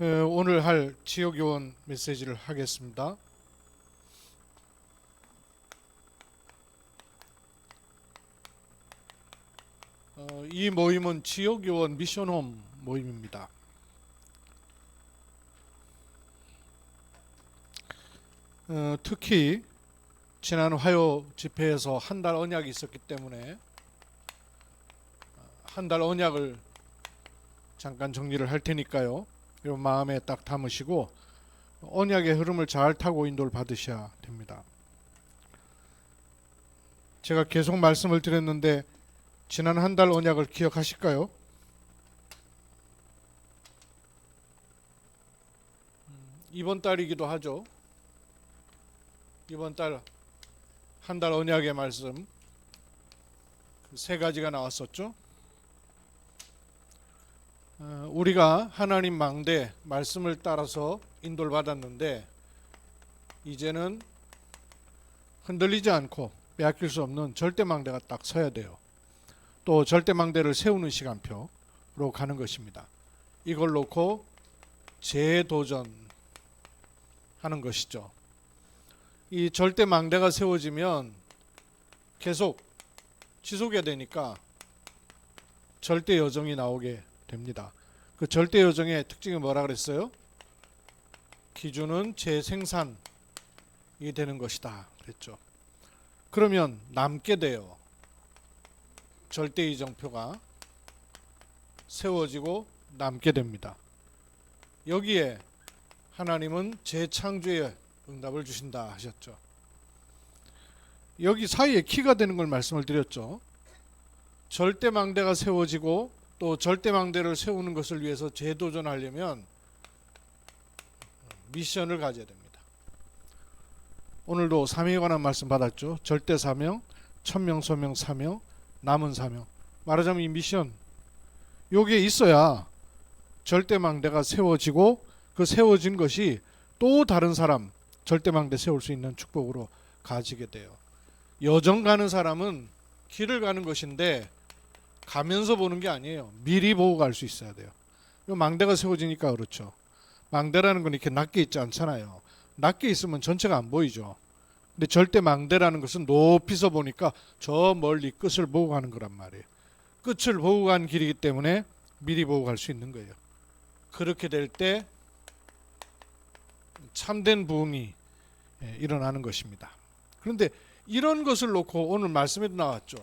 오늘 할 지역요원 메시지를 하겠습니다. 이 모임은 지역요원 미션홈 모임입니다. 특히 지난 화요 집회에서 한 달 언약이 있었기 때문에 한 달 언약을 잠깐 정리를 할 테니까요. 이 마음에 딱 담으시고 언약의 흐름을 잘 타고 인도를 받으셔야 됩니다. 제가 계속 말씀을 드렸는데 지난 한 달 언약을 기억하실까요? 이번 달이기도 하죠. 이번 달 한 달 언약의 말씀 세 가지가 나왔었죠. 우리가 하나님 망대 말씀을 따라서 인도를 받았는데 이제는 흔들리지 않고 빼앗길 수 없는 절대 망대가 딱 서야 돼요. 또 절대 망대를 세우는 시간표로 가는 것입니다. 이걸 놓고 재도전하는 것이죠. 이 절대 망대가 세워지면 계속 지속해야 되니까 절대 여정이 나오게 됩니다. 그 절대 여정의 특징이 뭐라 그랬어요? 기준은 재생산이 되는 것이다 그랬죠. 그러면 남게 돼요. 절대 이정표가 세워지고 남게 됩니다. 여기에 하나님은 재창조의 응답을 주신다 하셨죠. 여기 사이에 키가 되는 걸 말씀을 드렸죠. 절대 망대가 세워지고 또 절대 망대를 세우는 것을 위해서 재도전하려면 미션을 가져야 됩니다. 오늘도 사명에 관한 말씀 받았죠. 절대 사명, 천명, 소명, 사명, 남은 사명. 말하자면 이 미션 요게 있어야 절대 망대가 세워지고 그 세워진 것이 또 다른 사람 절대 망대 세울 수 있는 축복으로 가지게 돼요. 여정 가는 사람은 길을 가는 것인데 가면서 보는 게 아니에요. 미리 보고 갈 수 있어야 돼요. 망대가 세워지니까 그렇죠. 망대라는 건 이렇게 낮게 있지 않잖아요. 낮게 있으면 전체가 안 보이죠. 근데 절대 망대라는 것은 높이서 보니까 저 멀리 끝을 보고 가는 거란 말이에요. 끝을 보고 간 길이기 때문에 미리 보고 갈 수 있는 거예요. 그렇게 될 때 참된 부흥이 일어나는 것입니다. 그런데 이런 것을 놓고 오늘 말씀에도 나왔죠.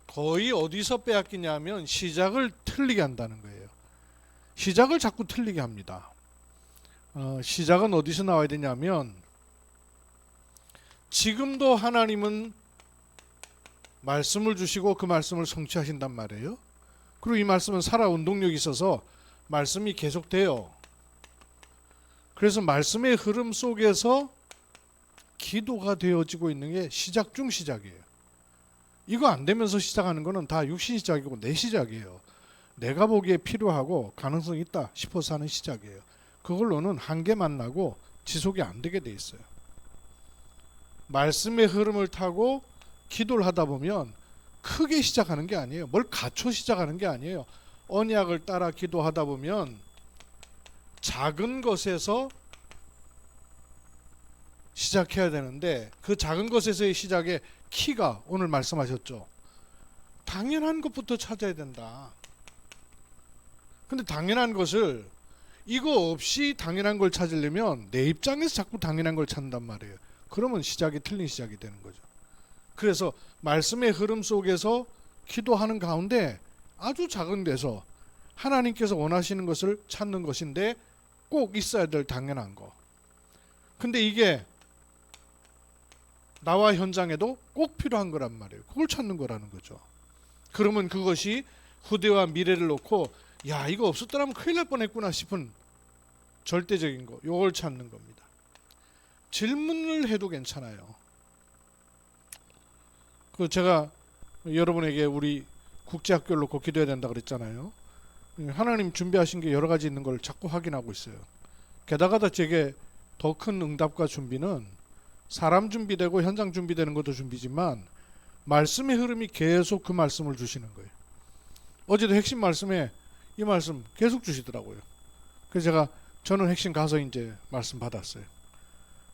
거의 어디서 빼앗기냐면 시작을 틀리게 한다는 거예요. 시작을 자꾸 틀리게 합니다. 시작은 어디서 나와야 되냐면 지금도 하나님은 말씀을 주시고 그 말씀을 성취하신단 말이에요. 그리고 이 말씀은 살아 운동력이 있어서 말씀이 계속돼요. 그래서 말씀의 흐름 속에서 기도가 되어지고 있는 게 시작 중 시작이에요. 이거 안 되면서 시작하는 거는 다 육신 시작이고 내 시작이에요. 내가 보기에 필요하고 가능성이 있다 싶어서 하는 시작이에요. 그걸로는 한계 만나고 지속이 안 되게 돼 있어요. 말씀의 흐름을 타고 기도를 하다 보면 크게 시작하는 게 아니에요. 뭘 갖춰 시작하는 게 아니에요. 언약을 따라 기도하다 보면 작은 것에서 시작해야 되는데 그 작은 것에서의 시작에 키가 오늘 말씀하셨죠. 당연한 것부터 찾아야 된다. 근데 당연한 것을 이거 없이 당연한 걸 찾으려면 내 입장에서 자꾸 당연한 걸 찾는단 말이에요. 그러면 시작이 틀린 시작이 되는 거죠. 그래서 말씀의 흐름 속에서 기도하는 가운데 아주 작은 데서 하나님께서 원하시는 것을 찾는 것인데 꼭 있어야 될 당연한 거. 근데 이게 나와 현장에도 꼭 필요한 거란 말이에요. 그걸 찾는 거라는 거죠. 그러면 그것이 후대와 미래를 놓고 야 이거 없었더라면 큰일 날 뻔했구나 싶은 절대적인 거. 이걸 찾는 겁니다. 질문을 해도 괜찮아요. 그 제가 여러분에게 우리 국제학교를 놓고 기도해야 된다 그랬잖아요. 하나님 준비하신 게 여러 가지 있는 걸 자꾸 확인하고 있어요. 게다가 제게 더 큰 응답과 준비는 사람 준비되고 현장 준비되는 것도 준비지만 말씀의 흐름이 계속 그 말씀을 주시는 거예요. 어제도 핵심 말씀에 이 말씀 계속 주시더라고요. 그래서 제가 저는 핵심 가서 이제 말씀 받았어요.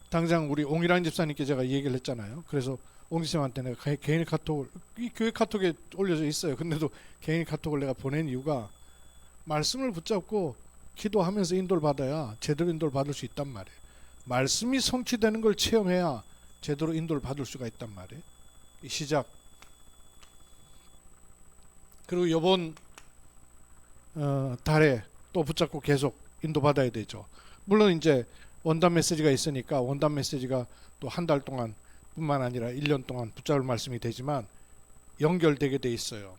당장 우리 옹일환 집사님께 제가 이 얘기를 했잖아요. 그래서 옹 집사님한테 내가 개인 카톡을, 이 교회 카톡에 올려져 있어요. 근데도 개인 카톡을 내가 보낸 이유가 말씀을 붙잡고 기도하면서 인도를 받아야 제대로 인도를 받을 수 있단 말이에요. 말씀이 성취되는 걸 체험해야 제대로 인도를 받을 수가 있단 말이에요. 이 시작. 그리고 이번 달에 또 붙잡고 계속 인도받아야 되죠. 물론 이제 원단 메시지가 있으니까 원단 메시지가 또 한 달 동안 뿐만 아니라 1년 동안 붙잡을 말씀이 되지만 연결되게 돼 있어요.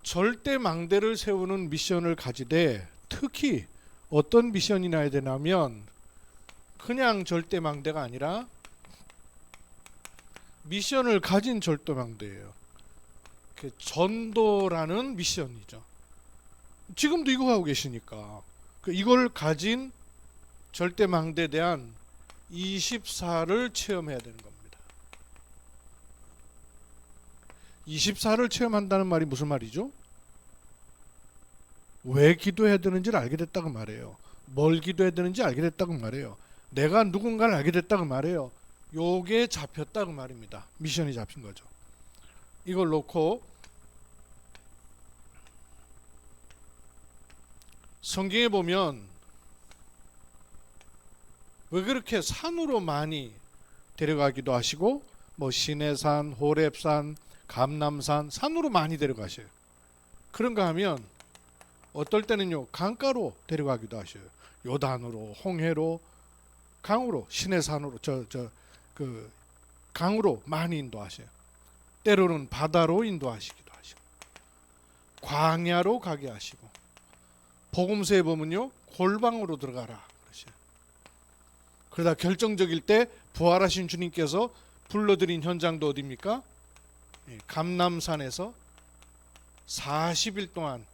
절대 망대를 세우는 미션을 가지되 특히 어떤 미션이나 해야 되냐면 그냥 절대 망대가 아니라 미션을 가진 절대 망대예요. 전도라는 미션이죠. 지금도 이거 하고 계시니까 이걸 가진 절대망대에 대한 24를 체험해야 되는 겁니다. 24를 체험한다는 말이 무슨 말이죠? 왜 기도해야 되는지를 알게 됐다고 말해요. 뭘 기도해야 되는지 알게 됐다고 말해요. 내가 누군가를 알게 됐다고 말해요. 요게 잡혔다고 말입니다. 미션이 잡힌 거죠. 이걸 놓고 성경에 보면 왜 그렇게 산으로 많이 데려가기도 하시고 뭐 시내산, 호렙산, 감람산 산으로 많이 데려가셔요. 그런가 하면 어떨 때는요 강가로 데려가기도 하셔요. 요단으로, 홍해로, 강으로, 시내산으로 그 강으로 많이 인도하셔요. 때로는 바다로 인도하시기도 하시고 광야로 가게 하시고 복음서에 보면요 골방으로 들어가라 그러셔요. 그러다 결정적일 때 부활하신 주님께서 불러들인 현장도 어디입니까? 감람산에서 40일 동안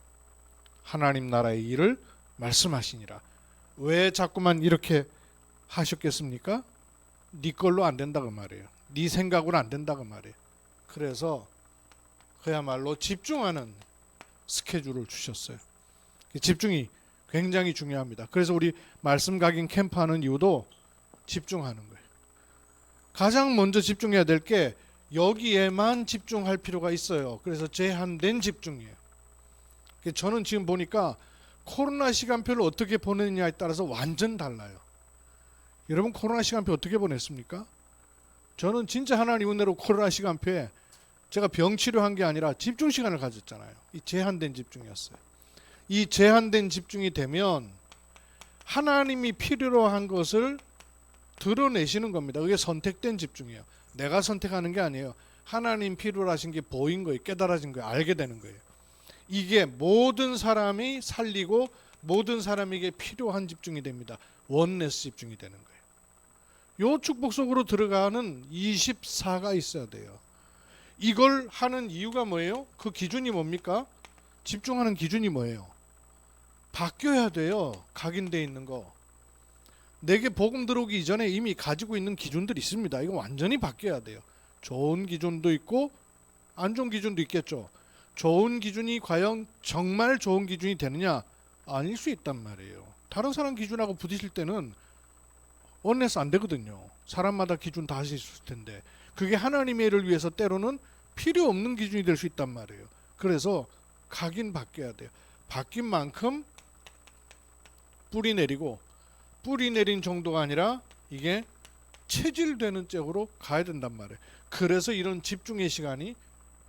하나님 나라의 일을 말씀하시니라. 왜 자꾸만 이렇게 하셨겠습니까? 네 걸로 안 된다고 말이에요. 네 생각으로 안 된다고 말이에요. 그래서 그야말로 집중하는 스케줄을 주셨어요. 집중이 굉장히 중요합니다. 그래서 우리 말씀 각인 캠프 하는 이유도 집중하는 거예요. 가장 먼저 집중해야 될 게 여기에만 집중할 필요가 있어요. 그래서 제한된 집중이에요. 저는 지금 보니까 코로나 시간표를 어떻게 보내느냐에 따라서 완전 달라요. 여러분 코로나 시간표 어떻게 보냈습니까? 저는 진짜 하나님 은혜로 코로나 시간표에 제가 병 치료한 게 아니라 집중 시간을 가졌잖아요. 이 제한된 집중이었어요. 이 제한된 집중이 되면 하나님이 필요로 한 것을 드러내시는 겁니다. 그게 선택된 집중이에요. 내가 선택하는 게 아니에요. 하나님 필요로 하신 게 보인 거예요. 깨달아진 거예요. 알게 되는 거예요. 이게 모든 사람이 살리고 모든 사람에게 필요한 집중이 됩니다. 원네스 집중이 되는 거예요. 요 축복 속으로 들어가는 24가 있어야 돼요. 이걸 하는 이유가 뭐예요? 그 기준이 뭡니까? 집중하는 기준이 뭐예요? 바뀌어야 돼요. 각인되어 있는 거. 내게 복음 들어오기 이전에 이미 가지고 있는 기준들이 있습니다. 이거 완전히 바뀌어야 돼요. 좋은 기준도 있고 안 좋은 기준도 있겠죠. 좋은 기준이 과연 정말 좋은 기준이 되느냐? 아닐 수 있단 말이에요. 다른 사람 기준하고 부딪힐 때는 원래서 안 되거든요. 사람마다 기준 다 있을 텐데 그게 하나님의 일을 위해서 때로는 필요 없는 기준이 될 수 있단 말이에요. 그래서 각인 바뀌어야 돼요. 바뀐 만큼 뿌리 내리고 뿌리 내린 정도가 아니라 이게 체질되는 쪽으로 가야 된단 말이에요. 그래서 이런 집중의 시간이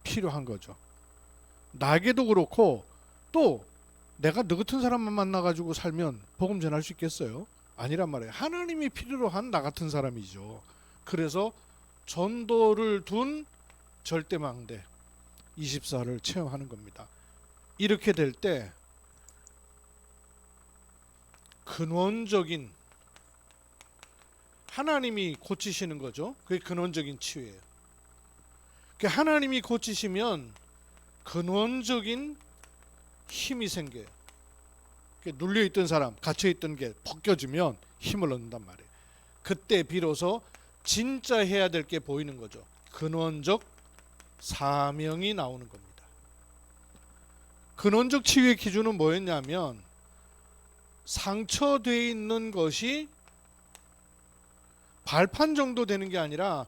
필요한 거죠. 나에게도 그렇고 또 내가 너 같은 사람만 만나가지고 살면 복음 전할 수 있겠어요? 아니란 말이에요. 하나님이 필요로 한 나 같은 사람이죠. 그래서 전도를 둔 절대망대 24를 체험하는 겁니다. 이렇게 될 때 근원적인 하나님이 고치시는 거죠. 그게 근원적인 치유예요. 하나님이 고치시면 근원적인 힘이 생겨요. 눌려있던 사람, 갇혀있던 게 벗겨지면 힘을 얻는단 말이에요. 그때 비로소 진짜 해야 될 게 보이는 거죠. 근원적 사명이 나오는 겁니다. 근원적 치유의 기준은 뭐였냐면 상처되어 있는 것이 발판 정도 되는 게 아니라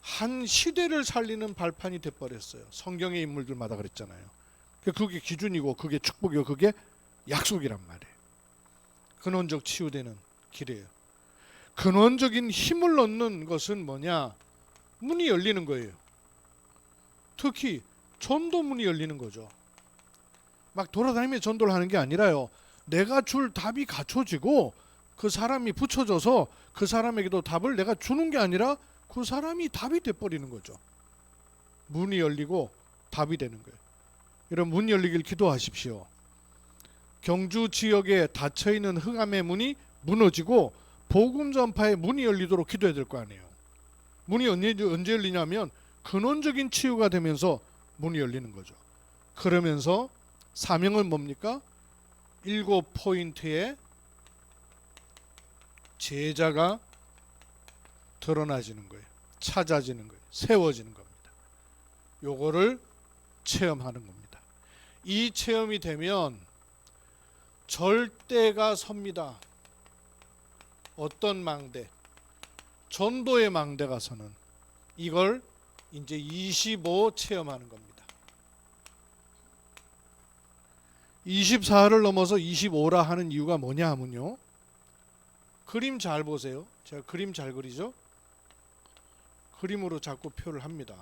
한 시대를 살리는 발판이 돼버렸어요. 성경의 인물들마다 그랬잖아요. 그게 기준이고 그게 축복이고 그게 약속이란 말이에요. 근원적 치유되는 길이에요. 근원적인 힘을 얻는 것은 뭐냐? 문이 열리는 거예요. 특히 전도문이 열리는 거죠. 막 돌아다니며 전도를 하는 게 아니라요. 내가 줄 답이 갖춰지고 그 사람이 붙여져서 그 사람에게도 답을 내가 주는 게 아니라 그 사람이 답이 돼버리는 거죠. 문이 열리고 답이 되는 거예요. 이런 문 열리길 기도하십시오. 경주 지역에 닫혀있는 흑암의 문이 무너지고 복음 전파의 문이 열리도록 기도해야 될 거 아니에요. 문이 언제 열리냐면 근원적인 치유가 되면서 문이 열리는 거죠. 그러면서 사명은 뭡니까? 7포인트의 제자가 드러나지는 거예요. 찾아지는 거예요. 세워지는 겁니다. 요거를 체험하는 겁니다. 이 체험이 되면 절대가 섭니다. 어떤 망대? 전도의 망대가 서는 이걸 이제 25 체험하는 겁니다. 24를 넘어서 25라 하는 이유가 뭐냐 하면요. 그림 잘 보세요. 제가 그림 잘 그리죠? 그림으로 자꾸 표를 합니다.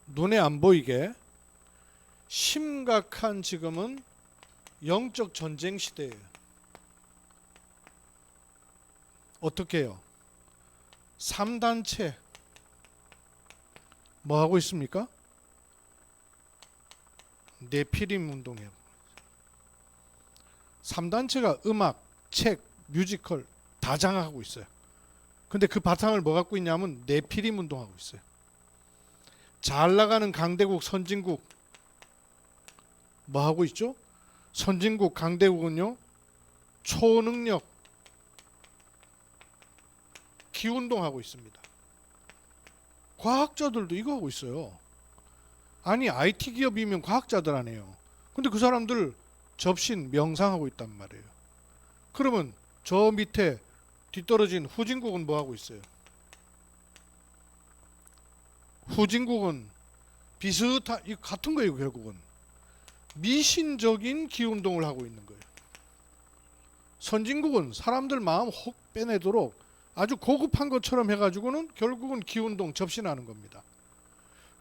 눈에 안 보이게 심각한 지금은 영적 전쟁 시대예요. 어떻게 해요? 3단체 뭐 하고 있습니까? 네피림 운동이에요. 3단체가 음악, 책, 뮤지컬 다 장악하고 있어요. 근데 그 바탕을 뭐 갖고 있냐면 네피림 운동하고 있어요. 잘 나가는 강대국, 선진국 뭐 하고 있죠? 선진국, 강대국은요 초능력 기운동하고 있습니다. 과학자들도 이거 하고 있어요. 아니 IT 기업이면 과학자들 아니에요. 근데 그 사람들 접신 명상하고 있단 말이에요. 그러면 저 밑에 뒤떨어진 후진국은 뭐 하고 있어요? 후진국은 비슷한 같은 거예요. 결국은 미신적인 기운동을 하고 있는 거예요. 선진국은 사람들 마음 혹 빼내도록 아주 고급한 것처럼 해가지고는 결국은 기운동 접신하는 겁니다.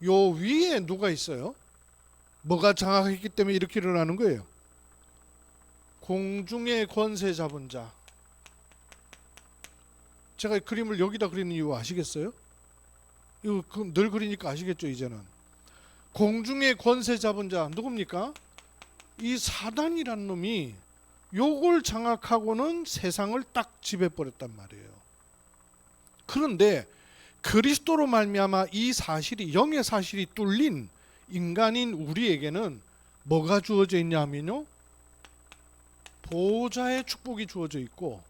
요 위에 누가 있어요? 뭐가 장악했기 때문에 이렇게 일어나는 거예요. 공중의 권세 잡은 자. 제가 그림을 여기다 그리는 이유 아시겠어요? 이거 늘 그리니까 아시겠죠 이제는. 공중의 권세 잡은 자 누굽니까? 이 사단이란 놈이 요걸 장악하고는 세상을 딱 지배버렸단 말이에요. 그런데 그리스도로 말미암아 이 사실이 영의 사실이 뚫린 인간인 우리에게는 뭐가 주어져 있냐면요. 보호자의 축복이 주어져 있고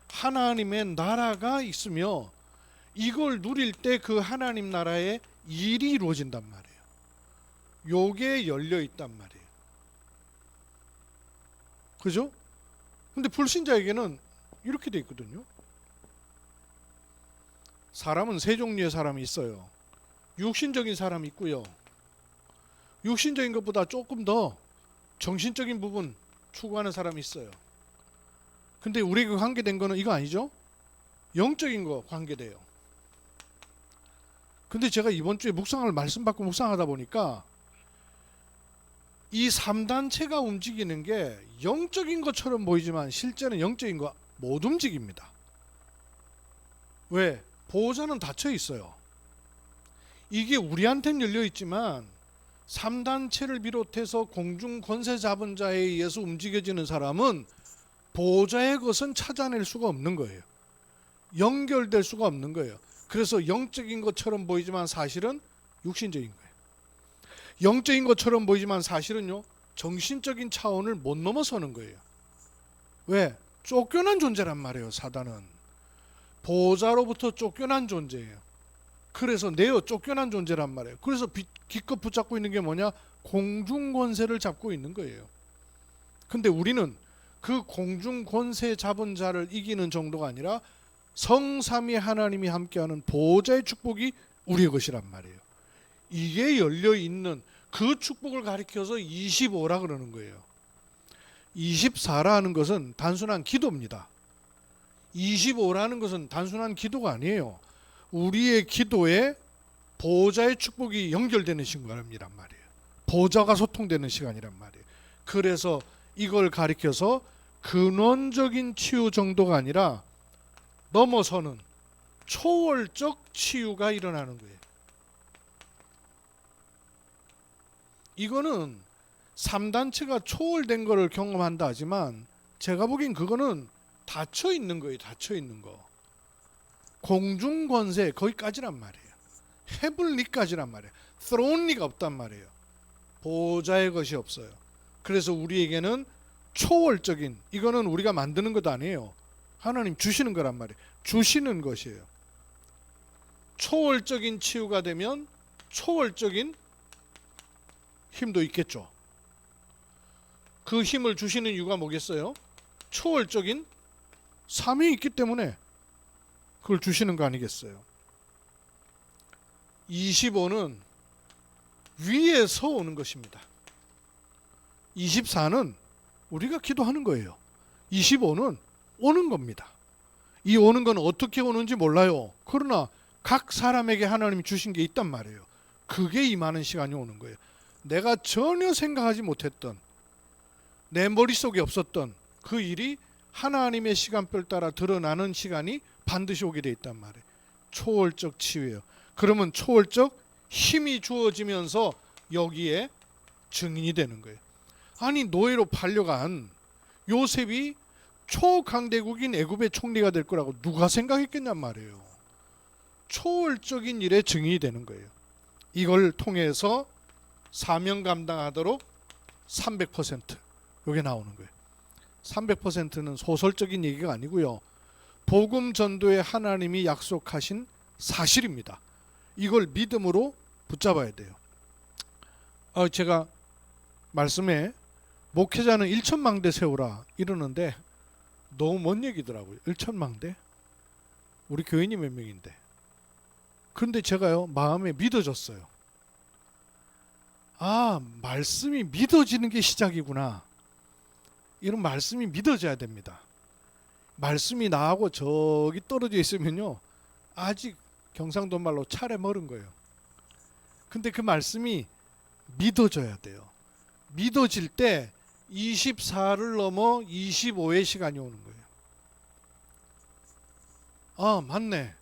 하나님의 나라가 있으며 이걸 누릴 때 그 하나님 나라의 일이 이루어진단 말이에요. 요게 열려 있단 말이에요. 그죠? 근데 불신자에게는 이렇게 돼 있거든요. 사람은 세 종류의 사람이 있어요. 육신적인 사람이 있고요. 육신적인 것보다 조금 더 정신적인 부분 추구하는 사람이 있어요. 근데 우리에게 관계된 거는 이거 아니죠? 영적인 거 관계돼요. 근데 제가 이번 주에 묵상을 말씀 받고 묵상하다 보니까 이 3단체가 움직이는 게 영적인 것처럼 보이지만 실제는 영적인 거 못 움직입니다. 왜? 보호자는 닫혀 있어요. 이게 우리한테는 열려 있지만 3단체를 비롯해서 공중 권세 잡은 자에 의해서 움직여지는 사람은 보호자의 것은 찾아낼 수가 없는 거예요. 연결될 수가 없는 거예요. 그래서 영적인 것처럼 보이지만 사실은 육신적인 거예요. 영적인 것처럼 보이지만 사실은요 정신적인 차원을 못 넘어서는 거예요. 왜? 쫓겨난 존재란 말이에요. 사단은 보호자로부터 쫓겨난 존재예요. 그래서 내어 쫓겨난 존재란 말이에요. 그래서 기껏 붙잡고 있는 게 뭐냐? 공중권세를 잡고 있는 거예요. 근데 우리는 그 공중권세 잡은 자를 이기는 정도가 아니라 성삼위 하나님이 함께하는 보호자의 축복이 우리의 것이란 말이에요. 이게 열려있는 그 축복을 가리켜서 25라 그러는 거예요. 24라는 것은 단순한 기도입니다. 25라는 것은 단순한 기도가 아니에요. 우리의 기도에 보호자의 축복이 연결되는 시간이란 말이에요. 보호자가 소통되는 시간이란 말이에요. 그래서 이걸 가리켜서 근원적인 치유 정도가 아니라 넘어서는 초월적 치유가 일어나는 거예요. 이거는 3단체가 초월된 거를 경험한다 하지만 제가 보기엔 그거는 닫혀 있는 거예요. 닫혀 있는 거. 공중권세 거기까지란 말이에요. 헤블리까지란 말이에요. 스론리가 없단 말이에요. 보호자의 것이 없어요. 그래서 우리에게는 초월적인, 이거는 우리가 만드는 것도 아니에요. 하나님 주시는 거란 말이에요. 주시는 것이에요. 초월적인 치유가 되면 초월적인 힘도 있겠죠. 그 힘을 주시는 이유가 뭐겠어요? 초월적인 삶이 있기 때문에 그걸 주시는 거 아니겠어요? 25는 위에서 오는 것입니다. 24는 우리가 기도하는 거예요. 25는 오는 겁니다. 이 오는 건 어떻게 오는지 몰라요. 그러나 각 사람에게 하나님이 주신 게 있단 말이에요. 그게 임하는 시간이 오는 거예요. 내가 전혀 생각하지 못했던, 내 머릿속에 없었던 그 일이 하나님의 시간별 따라 드러나는 시간이 반드시 오게 돼 있단 말이에요. 초월적 치유예요. 그러면 초월적 힘이 주어지면서 여기에 증인이 되는 거예요. 아니, 노예로 팔려간 요셉이 초강대국인 애굽의 총리가 될 거라고 누가 생각했겠냔 말이에요. 초월적인 일에 증인이 되는 거예요. 이걸 통해서 사명 감당하도록 300% 이게 나오는 거예요. 300%는 소설적인 얘기가 아니고요. 복음 전도에 하나님이 약속하신 사실입니다. 이걸 믿음으로 붙잡아야 돼요. 제가 말씀에 목회자는 1천망대 세우라 이러는데 너무 먼 얘기더라고요. 1천망대? 우리 교인이 몇 명인데. 그런데 제가요, 마음에 믿어졌어요. 아, 말씀이 믿어지는 게 시작이구나. 이런 말씀이 믿어져야 됩니다. 말씀이 나하고 저기 떨어져 있으면요, 아직 경상도 말로 차례 멀은 거예요. 근데 그 말씀이 믿어져야 돼요. 믿어질 때 24를 넘어 25의 시간이 오는 거예요. 아, 맞네.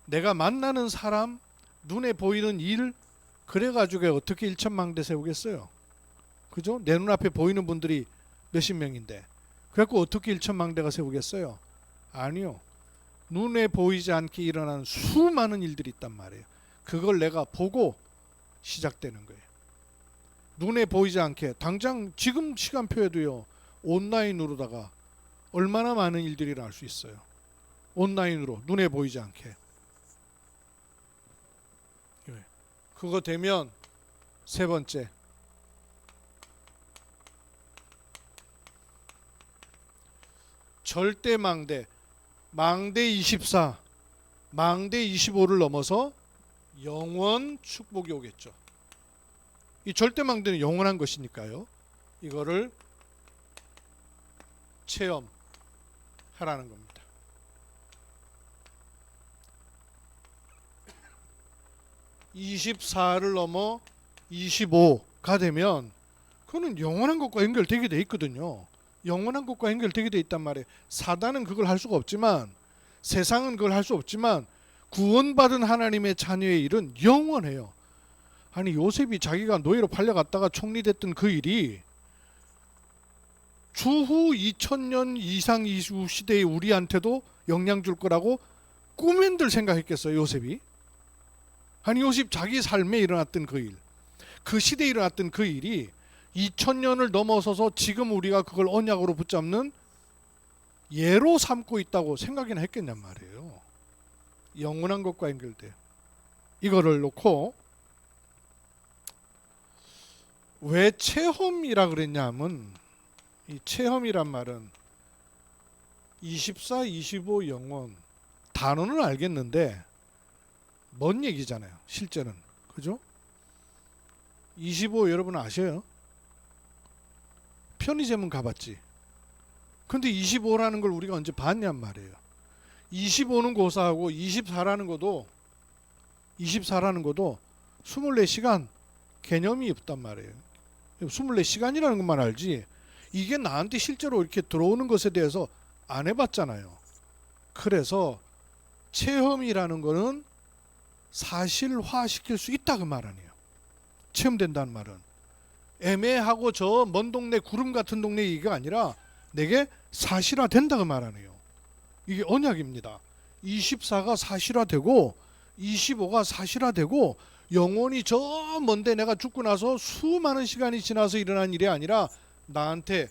내가 만나는 사람, 눈에 보이는 일, 그래가지고 어떻게 1천망대 세우겠어요? 그죠? 내 눈앞에 보이는 분들이 몇십 명인데 그래갖고 어떻게 1천망대가 세우겠어요? 아니요. 눈에 보이지 않게 일어나는 수많은 일들이 있단 말이에요. 그걸 내가 보고 시작되는 거예요. 눈에 보이지 않게 당장 지금 시간표에도요, 온라인으로다가 얼마나 많은 일들이 일어날 수 있어요. 온라인으로 눈에 보이지 않게. 그거 되면 세 번째, 절대 망대, 망대 24, 망대 25를 넘어서 영원 축복이 오겠죠. 이 절대 망대는 영원한 것이니까요. 이거를 체험하라는 겁니다. (24를) 넘어 25가 되면 그거는 영원한 것과 연결되게 돼 있거든요. 영원한 것과 연결되게 돼 있단 말이에요. 사단은 그걸 할 수가 없지만, 세상은 그걸 할 수 없지만, 구원받은 하나님의 자녀의 일은 영원해요. 아니, 요셉이 자기가 노예로 팔려갔다가 총리됐던 그 일이 주후 2000년 이상 이후 시대의 우리한테도 영향 줄 거라고 꿈엔들 생각했겠어요, 요셉이? 아니, 요셉 자기 삶에 일어났던 그 일, 그 시대에 일어났던 그 일이 2000년을 넘어서서 지금 우리가 그걸 언약으로 붙잡는 예로 삼고 있다고 생각이나 했겠냔 말이에요. 영원한 것과 연결돼요. 이거를 놓고 왜 체험이라 그랬냐면 이 체험이란 말은 24, 25 영혼 단어는 알겠는데 뭔 얘기잖아요. 실제는. 그죠? 25 여러분 아셔요? 편의점은 가봤지. 근데 25라는 걸 우리가 언제 봤냔 말이에요. 25는 고사하고 24라는 것도 24시간 개념이 없단 말이에요. 24시간이라는 것만 알지 이게 나한테 실제로 이렇게 들어오는 것에 대해서 안 해봤잖아요. 그래서 체험이라는 거는 사실화시킬 수 있다 그 말 아니에요. 체험된다는 말은 애매하고 저 먼 동네 구름 같은 동네 얘기가 아니라 내게 사실화된다 그 말 아니에요. 이게 언약입니다. 24가 사실화되고 25가 사실화되고 영혼이 저 먼데 내가 죽고 나서 수많은 시간이 지나서 일어난 일이 아니라 나한테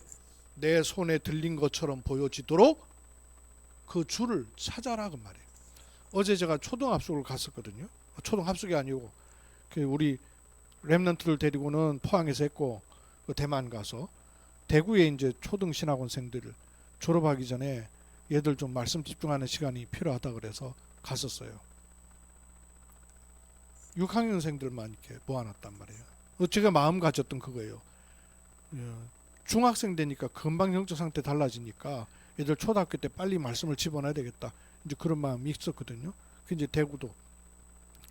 내 손에 들린 것처럼 보여지도록 그 줄을 찾아라 그 말이에요. 어제 제가 초등합숙을 갔었거든요. 초등합숙이 아니고 우리 렘넌트를 데리고는 포항에서 했고 대만 가서 대구에 이제 초등신학원생들을 졸업하기 전에 얘들 좀 말씀 집중하는 시간이 필요하다 그래서 갔었어요. 6학년생들만 이렇게 모아놨단 말이에요. 제가 마음 가졌던 그거예요. 중학생 되니까 금방 영적 상태 달라지니까 애들 초등학교 때 빨리 말씀을 집어넣어야 되겠다. 이제 그런 마음이 있었거든요. 이제 대구도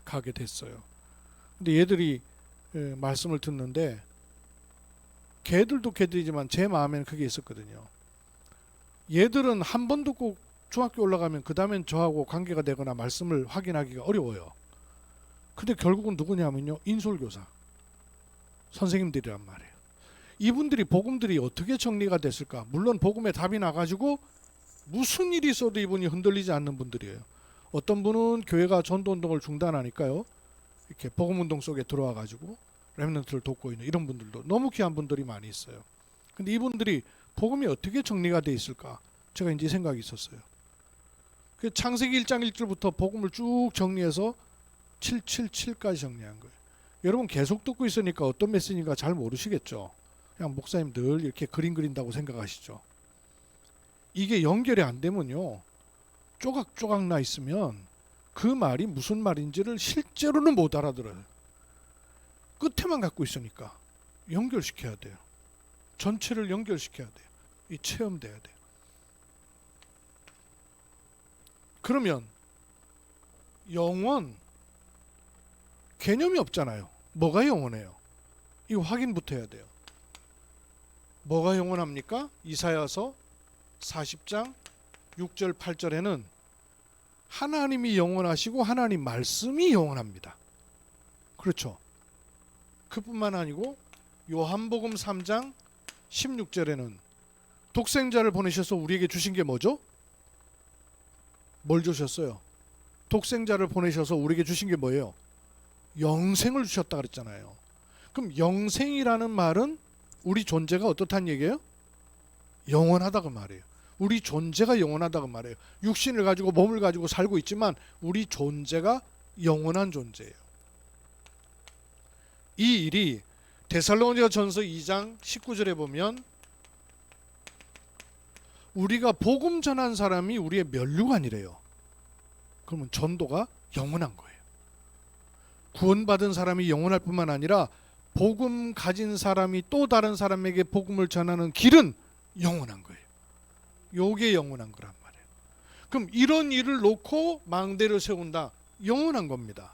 가게 됐어요. 근데 얘들이 말씀을 듣는데 걔들도 걔들이지만 제 마음에는 그게 있었거든요. 얘들은 한 번 듣고 중학교 올라가면 그 다음엔 저하고 관계가 되거나 말씀을 확인하기가 어려워요. 근데 결국은 누구냐면요, 인솔교사 선생님들이란 말이에요. 이분들이 복음들이 어떻게 정리가 됐을까? 물론 복음에 답이 나가지고 무슨 일이 있어도 이분이 흔들리지 않는 분들이에요. 어떤 분은 교회가 전도운동을 중단하니까요, 이렇게 복음운동 속에 들어와가지고 렘넌트를 돕고 있는 이런 분들도 너무 귀한 분들이 많이 있어요. 근데 이분들이 복음이 어떻게 정리가 돼 있을까? 제가 이제 생각이 있었어요. 그 창세기 1장 1절부터 복음을 쭉 정리해서 777까지 정리한 거예요. 여러분 계속 듣고 있으니까 어떤 메시지인가 잘 모르시겠죠. 그냥 목사님 늘 이렇게 그림 그린다고 생각하시죠. 이게 연결이 안 되면요, 쪼각쪼각 나 있으면 그 말이 무슨 말인지를 실제로는 못 알아들어요. 끝에만 갖고 있으니까 연결시켜야 돼요. 전체를 연결시켜야 돼요. 이 체험돼야 돼요. 그러면 영원 개념이 없잖아요. 뭐가 영원해요? 이거 확인부터 해야 돼요. 뭐가 영원합니까? 이사야서 40장 6절 8절에는 하나님이 영원하시고 하나님 말씀이 영원합니다. 그렇죠. 그뿐만 아니고 요한복음 3장 16절에는 독생자를 보내셔서 우리에게 주신 게 뭐죠? 뭘 주셨어요? 독생자를 보내셔서 우리에게 주신 게 뭐예요? 영생을 주셨다 그랬잖아요. 그럼 영생이라는 말은 우리 존재가 어떻다는 얘기예요? 영원하다고 말이에요. 우리 존재가 영원하다고 말이에요. 육신을 가지고 몸을 가지고 살고 있지만 우리 존재가 영원한 존재예요. 이 일이 데살로니가 전서 2장 19절에 보면 우리가 복음 전한 사람이 우리의 면류관이래요. 그러면 전도가 영원한 거예요. 구원받은 사람이 영원할 뿐만 아니라 복음 가진 사람이 또 다른 사람에게 복음을 전하는 길은 영원한 거예요. 요게 영원한 거란 말이에요. 그럼 이런 일을 놓고 망대를 세운다. 영원한 겁니다.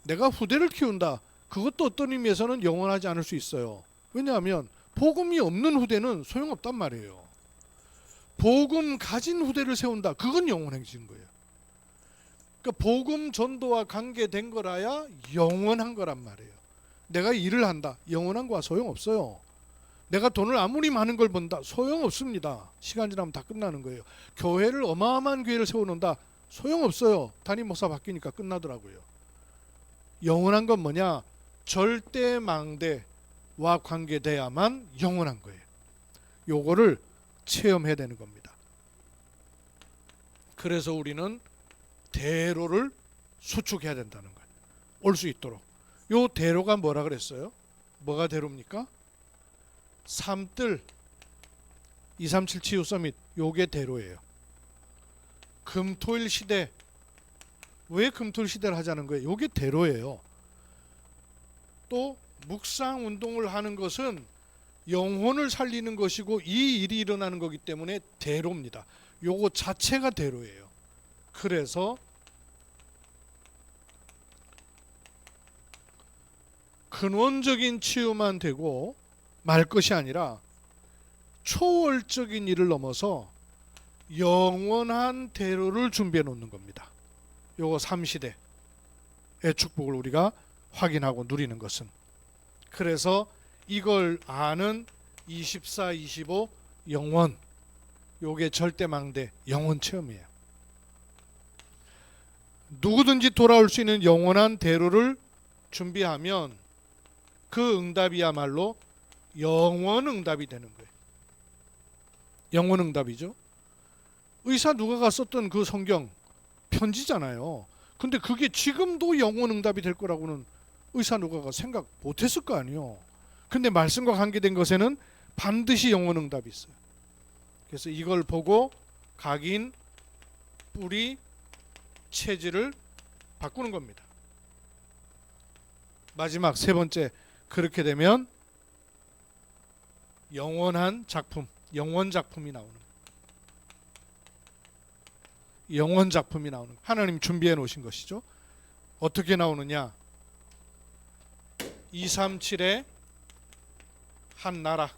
내가 후대를 키운다. 그것도 어떤 의미에서는 영원하지 않을 수 있어요. 왜냐하면 복음이 없는 후대는 소용없단 말이에요. 복음 가진 후대를 세운다. 그건 영원해진 거예요. 그러니까 복음 전도와 관계된 거라야 영원한 거란 말이에요. 내가 일을 한다. 영원한 거와 소용없어요. 내가 돈을 아무리 많은 걸 번다. 소용없습니다. 시간 지나면 다 끝나는 거예요. 교회를 어마어마한 교회를 세워놓는다. 소용없어요. 담임 목사 바뀌니까 끝나더라고요. 영원한 건 뭐냐? 절대 망대와 관계돼야만 영원한 거예요. 요거를 체험해야 되는 겁니다. 그래서 우리는 대로를 수축해야 된다는 거예요. 올 수 있도록. 요 대로가 뭐라 그랬어요? 뭐가 대로입니까? 삼뜰 237 치유 서밋, 요게 대로예요. 금토일 시대. 왜 금토일 시대를 하자는 거예요? 요게 대로예요. 또 묵상 운동을 하는 것은 영혼을 살리는 것이고 이 일이 일어나는 거기 때문에 대로입니다. 요거 자체가 대로예요. 그래서 근원적인 치유만 되고 말 것이 아니라 초월적인 일을 넘어서 영원한 대로를 준비해 놓는 겁니다. 요거 3시대의 축복을 우리가 확인하고 누리는 것은. 그래서 이걸 아는 24, 25 영원, 요게 절대망대 영원 체험이에요. 누구든지 돌아올 수 있는 영원한 대로를 준비하면 그 응답이야말로 영원 응답이 되는 거예요. 영원 응답이죠. 의사 누가가 썼던 그 성경 편지잖아요. 근데 그게 지금도 영원 응답이 될 거라고는 의사 누가가 생각 못했을 거 아니에요. 근데 말씀과 관계된 것에는 반드시 영원 응답이 있어요. 그래서 이걸 보고 각인, 뿌리, 체질을 바꾸는 겁니다. 마지막 세 번째, 그렇게 되면 영원한 작품, 영원 작품이 나오는 거예요. 영원 작품이 나오는 거예요. 하나님 준비해 놓으신 것이죠. 어떻게 나오느냐? 237의 한 나라,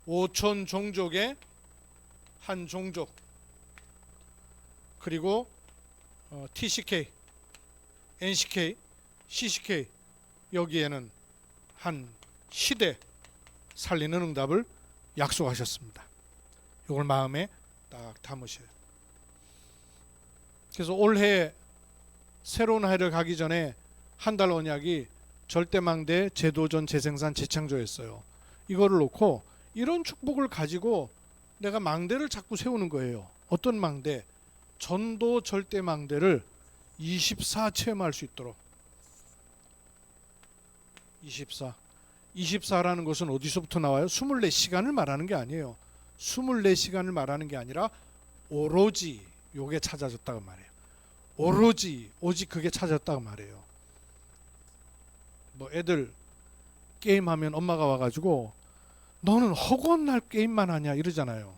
5천 종족의 한 종족, 그리고 TCK, NCK, CCK, 여기에는 한 시대 살리는 응답을 약속하셨습니다. 이걸 마음에 딱 담으셔요. 그래서 올해 새로운 해를 가기 전에 한 달 언약이 절대망대, 재도전, 재생산, 재창조였어요. 이거를 놓고 이런 축복을 가지고 내가 망대를 자꾸 세우는 거예요. 어떤 망대? 전도 절대망대를 24 체험할 수 있도록. 24라는 것은 어디서부터 나와요? 24시간을 말하는 게 아니에요. 24시간을 말하는 게 아니라 오로지 요게 찾아졌다고 말해요. 오로지, 오직 그게 찾아졌다고 말해요. 뭐 애들 게임하면 엄마가 와가지고 너는 허구한 날 게임만 하냐 이러잖아요.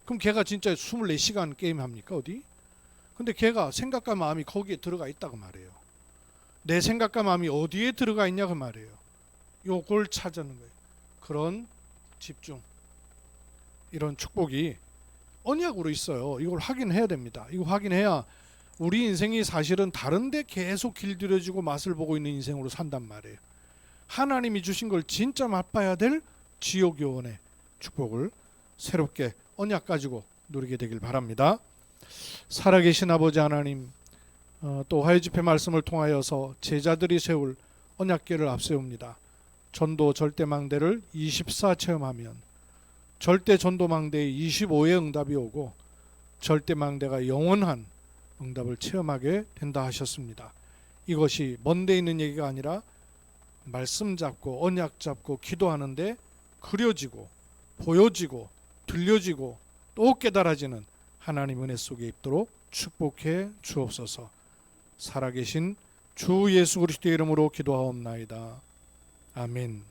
그럼 걔가 진짜 24시간 게임합니까 어디? 근데 걔가 생각과 마음이 거기에 들어가 있다고 말해요. 내 생각과 마음이 어디에 들어가 있냐고 말해요. 요걸 찾는 거예요. 그런 집중, 이런 축복이 언약으로 있어요. 이걸 확인해야 됩니다. 이거 확인해야 우리 인생이 사실은 다른데 계속 길들여지고 맛을 보고 있는 인생으로 산단 말이에요. 하나님이 주신 걸 진짜 맛봐야 될 지옥요원의 축복을 새롭게 언약 가지고 누리게 되길 바랍니다. 살아계신 아버지 하나님, 또 화요집회 말씀을 통하여서 제자들이 세울 언약궤를 앞세웁니다. 전도 절대망대를 24 체험하면 절대 전도망대의 25의 응답이 오고 절대망대가 영원한 응답을 체험하게 된다 하셨습니다. 이것이 먼데 있는 얘기가 아니라 말씀 잡고 언약 잡고 기도하는데 그려지고 보여지고 들려지고 또 깨달아지는 하나님 은혜 속에 있도록 축복해 주옵소서. 살아계신 주 예수 그리스도의 이름으로 기도하옵나이다. 아멘.